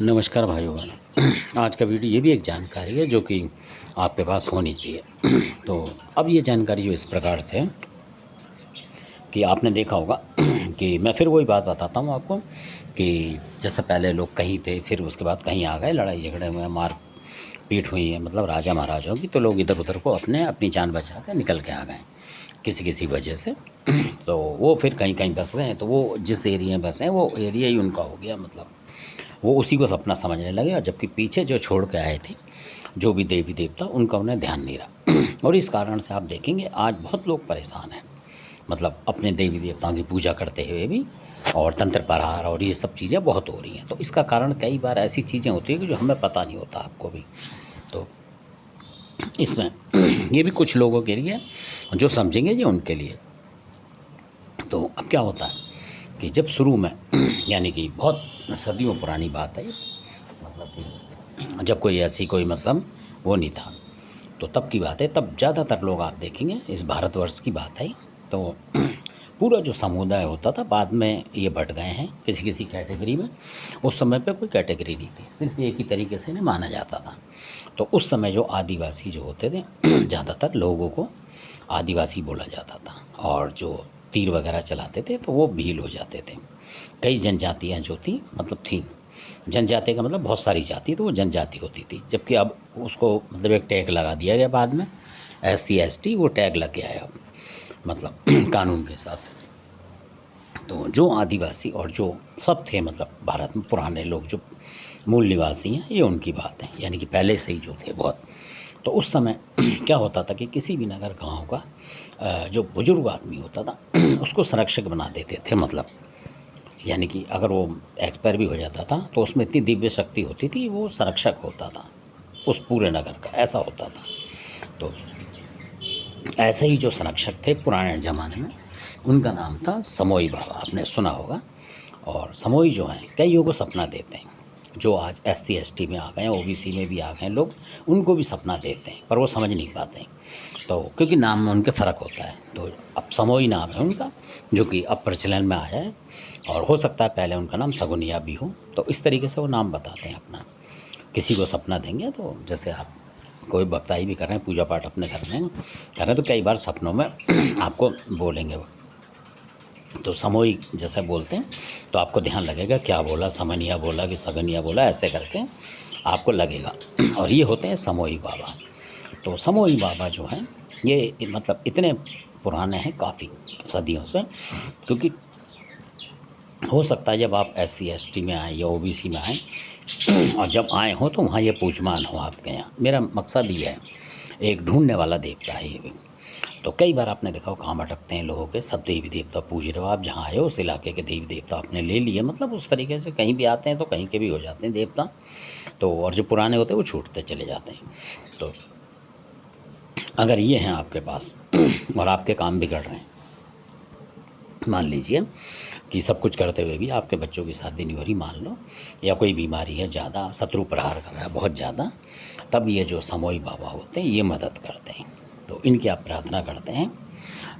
नमस्कार भाइयों बहनों। आज का वीडियो ये भी एक जानकारी है जो कि आपके पास होनी चाहिए। तो अब ये जानकारी जो इस प्रकार से है कि आपने देखा होगा कि मैं फिर वही बात बताता हूँ आपको कि जैसे पहले लोग कहीं थे, फिर उसके बाद कहीं आ गए, लड़ाई झगड़े हुए, मार पीट हुई है, मतलब राजा महाराजाओं की, तो लोग इधर उधर को अपनी जान बचा के निकल के आ गए किसी किसी वजह से। तो वो फिर कहीं कहीं बस गए, तो वो जिस एरिया में बसे हैं वो एरिया ही उनका हो गया, मतलब वो उसी को सपना समझने लगे। और जबकि पीछे जो छोड़ के आए थे जो भी देवी देवता, उनका उन्हें ध्यान नहीं रहा। और इस कारण से आप देखेंगे आज बहुत लोग परेशान हैं, मतलब अपने देवी देवताओं की पूजा करते हुए भी, और तंत्र प्रहार और ये सब चीज़ें बहुत हो रही हैं। तो इसका कारण कई बार ऐसी चीज़ें होती है कि जो हमें पता नहीं होता, आपको भी। तो इसमें ये भी कुछ लोगों के लिए, जो समझेंगे ये उनके लिए। तो अब क्या होता है कि जब शुरू में यानी कि बहुत सदियों पुरानी बात है ये, मतलब कि जब कोई ऐसी कोई मतलब वो नहीं था, तो तब की बात है। तब ज़्यादातर लोग आप देखेंगे, इस भारतवर्ष की बात है, तो पूरा जो समुदाय होता था, बाद में ये बँट गए हैं किसी किसी कैटेगरी में। उस समय पे कोई कैटेगरी नहीं थी, सिर्फ एक ही तरीके से इन्हें माना जाता था। तो उस समय जो आदिवासी जो होते थे ज़्यादातर लोगों को आदिवासी बोला जाता था, और जो तीर वगैरह चलाते थे तो वो भील हो जाते थे। कई जनजातियाँ जो थी, मतलब थीं, जनजाति का मतलब बहुत सारी जाति, तो वो जनजाति होती थी। जबकि अब उसको मतलब एक टैग लगा दिया गया बाद में, SC ST वो टैग लग गया है अब, मतलब कानून के हिसाब से। तो जो आदिवासी और जो सब थे, मतलब भारत में पुराने लोग जो मूल निवासी हैं, ये उनकी बात है, यानी कि पहले से ही जो थे बहुत। तो उस समय क्या होता था कि किसी भी नगर गाँव का जो बुजुर्ग आदमी होता था उसको संरक्षक बना देते थे, मतलब यानी कि अगर वो एक्सपायर भी हो जाता था तो उसमें इतनी दिव्य शक्ति होती थी, वो संरक्षक होता था उस पूरे नगर का, ऐसा होता था। तो ऐसे ही जो संरक्षक थे पुराने ज़माने में, उनका नाम था समोई बाबा, आपने सुना होगा। और समोई जो हैं, कईयों को सपना देते हैं, जो आज SC ST में आ गए हैं, OBC में भी आ गए हैं लोग, उनको भी सपना देते हैं, पर वो समझ नहीं पाते हैं। तो क्योंकि नाम में उनके फ़र्क होता है, तो अब समोई नाम है उनका, जो कि अब प्रचलन में आया है। और हो सकता है पहले उनका नाम सगुनिया भी हो। तो इस तरीके से वो नाम बताते हैं अपना। किसी को सपना देंगे तो जैसे आप कोई भक्ताई भी कर रहे हैं, पूजा पाठ अपने घर में कर रहे हैं, तो कई बार सपनों में आपको बोलेंगे वो, तो समोई जैसे बोलते हैं, तो आपको ध्यान लगेगा क्या बोला, समनिया बोला कि सगनिया बोला, ऐसे करके आपको लगेगा। और ये होते हैं समोई बाबा। तो समोई बाबा जो हैं, ये मतलब इतने पुराने हैं काफ़ी सदियों से, क्योंकि हो सकता है जब आप SC ST में आएँ या OBC में आएँ और जब आए हों तो वहाँ ये पूजमान हो आपके यहाँ। मेरा मकसद ये है, एक ढूँढने वाला देवता है ये भी। तो कई बार आपने देखा हो कहाँ भटकते हैं लोगों के, सब देवी देवता पूज रहे हो, आप जहाँ आए हो उस इलाके के देवी देवता आपने ले लिए, मतलब उस तरीके से कहीं भी आते हैं तो कहीं के भी हो जाते हैं देवता। तो और जो पुराने होते हैं वो छूटते चले जाते हैं। तो अगर ये हैं आपके पास और आपके काम बिगड़ रहे हैं, मान लीजिए कि सब कुछ करते हुए भी आपके बच्चों की शादी नहीं हो रही, मान लो, या कोई बीमारी है ज़्यादा, शत्रु प्रहार कर रहा है बहुत ज़्यादा, तब ये जो समोई बाबा होते हैं ये मदद करते हैं। तो इनकी आप प्रार्थना करते हैं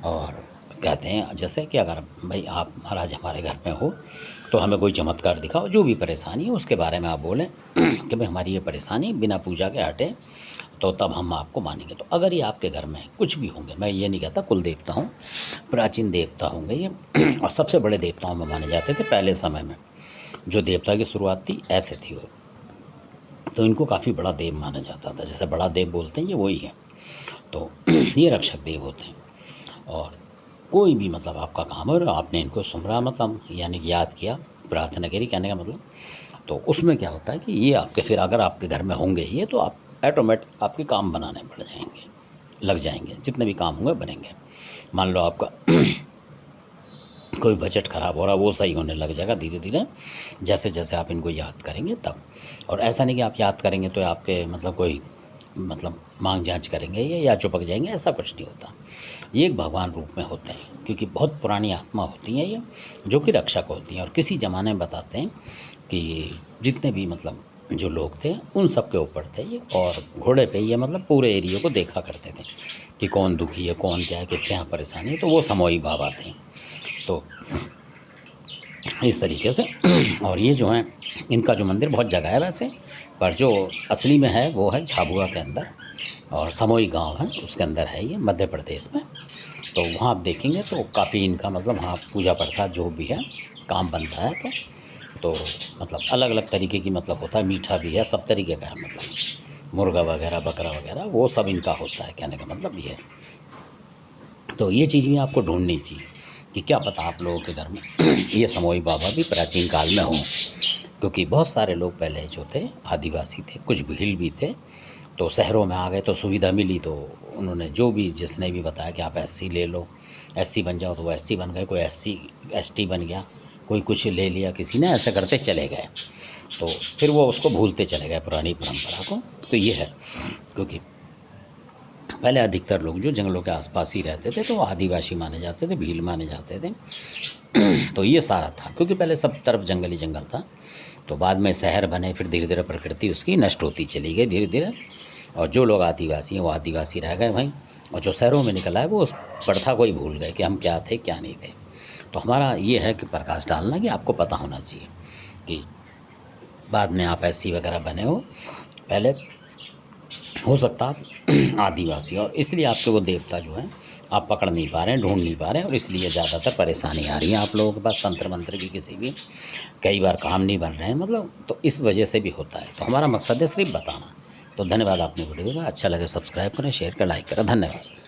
और कहते हैं जैसे कि अगर भाई आप महाराज हमारे घर में हो तो हमें कोई चमत्कार दिखाओ, जो भी परेशानी है उसके बारे में आप बोलें कि भाई हमारी ये परेशानी बिना पूजा के हटे, तो तब हम आपको मानेंगे। तो अगर ये आपके घर में कुछ भी होंगे, मैं ये नहीं कहता कुल देवता हूँ, प्राचीन देवता होंगे ये और सबसे बड़े देवताओं में माने जाते थे पहले समय में। जो देवता की शुरुआत थी ऐसे थी वो, तो इनको काफ़ी बड़ा देव माना जाता था, जैसे बड़ा देव बोलते हैं ये वही है। तो ये रक्षक देव होते हैं। और कोई भी मतलब आपका काम है और आपने इनको सुमरा, मतलब यानी कि याद किया, प्रार्थना करी, कहने का मतलब, तो उसमें क्या होता है कि ये आपके फिर अगर आपके घर में होंगे ये, तो आप ऑटोमेटिक आपके काम बनाने पड़ जाएंगे, लग जाएंगे, जितने भी काम होंगे बनेंगे। मान लो आपका कोई बजट ख़राब हो रहा है वो सही होने लग जाएगा धीरे धीरे, जैसे जैसे आप इनको याद करेंगे तब। और ऐसा नहीं कि आप याद करेंगे तो आपके मतलब कोई मतलब मांग जांच करेंगे या चिपक जाएंगे, ऐसा कुछ नहीं होता। ये एक भगवान रूप में होते हैं, क्योंकि बहुत पुरानी आत्मा होती हैं ये, जो कि रक्षक होती हैं। और किसी ज़माने में बताते हैं कि जितने भी मतलब जो लोग थे उन सब के ऊपर थे ये, और घोड़े पे ये मतलब पूरे एरिया को देखा करते थे कि कौन दुखी है, कौन क्या है, किसके यहाँ परेशानी है, तो वो समोई बाबा थे। तो इस तरीके से। और ये जो है इनका जो मंदिर बहुत जगह है वैसे, पर जो असली में है वो है झाबुआ के अंदर, और समोई गांव है उसके अंदर है ये, मध्य प्रदेश में। तो वहाँ आप देखेंगे तो काफ़ी इनका मतलब वहाँ पूजा प्रसाद जो भी है काम बनता है। तो मतलब अलग अलग तरीके की मतलब होता है, मीठा भी है, सब तरीके का है, मतलब मुर्गा वगैरह बकरा वगैरह वो सब इनका होता है, कहने का मतलब ये है। तो ये चीज़ भी आपको ढूंढनी चाहिए कि क्या पता आप लोगों के घर में ये समोई बाबा भी प्राचीन काल में हों, क्योंकि बहुत सारे लोग पहले जो थे आदिवासी थे, कुछ भील भी थे, तो शहरों में आ गए तो सुविधा मिली, तो उन्होंने जो भी जिसने भी बताया कि आप एससी ले लो, एससी बन जाओ, तो वो एससी बन गए, कोई एससी एसटी बन गया, कोई कुछ ले लिया किसी ने, ऐसे करते चले गए। तो फिर वो उसको भूलते चले गए पुरानी परंपरा को। तो ये है, क्योंकि पहले अधिकतर लोग जो जंगलों के आसपास ही रहते थे तो वो आदिवासी माने जाते थे, भील माने जाते थे। तो ये सारा था, क्योंकि पहले सब तरफ जंगल ही जंगल था। तो बाद में शहर बने, फिर धीरे धीरे प्रकृति उसकी नष्ट होती चली गई धीरे धीरे, और जो लोग आदिवासी हैं वो आदिवासी रह गए भाई, और जो शहरों में निकल आए वो उस प्रथा को ही भूल गए कि हम क्या थे क्या नहीं थे। तो हमारा ये है कि प्रकाश डालना कि आपको पता होना चाहिए कि बाद में आप एससी वगैरह बने हो, पहले हो सकता आप आदिवासी, और इसलिए आपके वो देवता जो है आप पकड़ नहीं पा रहे हैं, ढूंढ नहीं पा रहे हैं, और इसलिए ज़्यादातर परेशानी आ रही है आप लोगों के पास तंत्र मंत्र की किसी भी, कई बार काम नहीं बन रहे हैं मतलब, तो इस वजह से भी होता है। तो हमारा मकसद है सिर्फ बताना। तो धन्यवाद, आपने वीडियो देखा, अच्छा लगे सब्सक्राइब करें, शेयर करें, लाइक करें, धन्यवाद।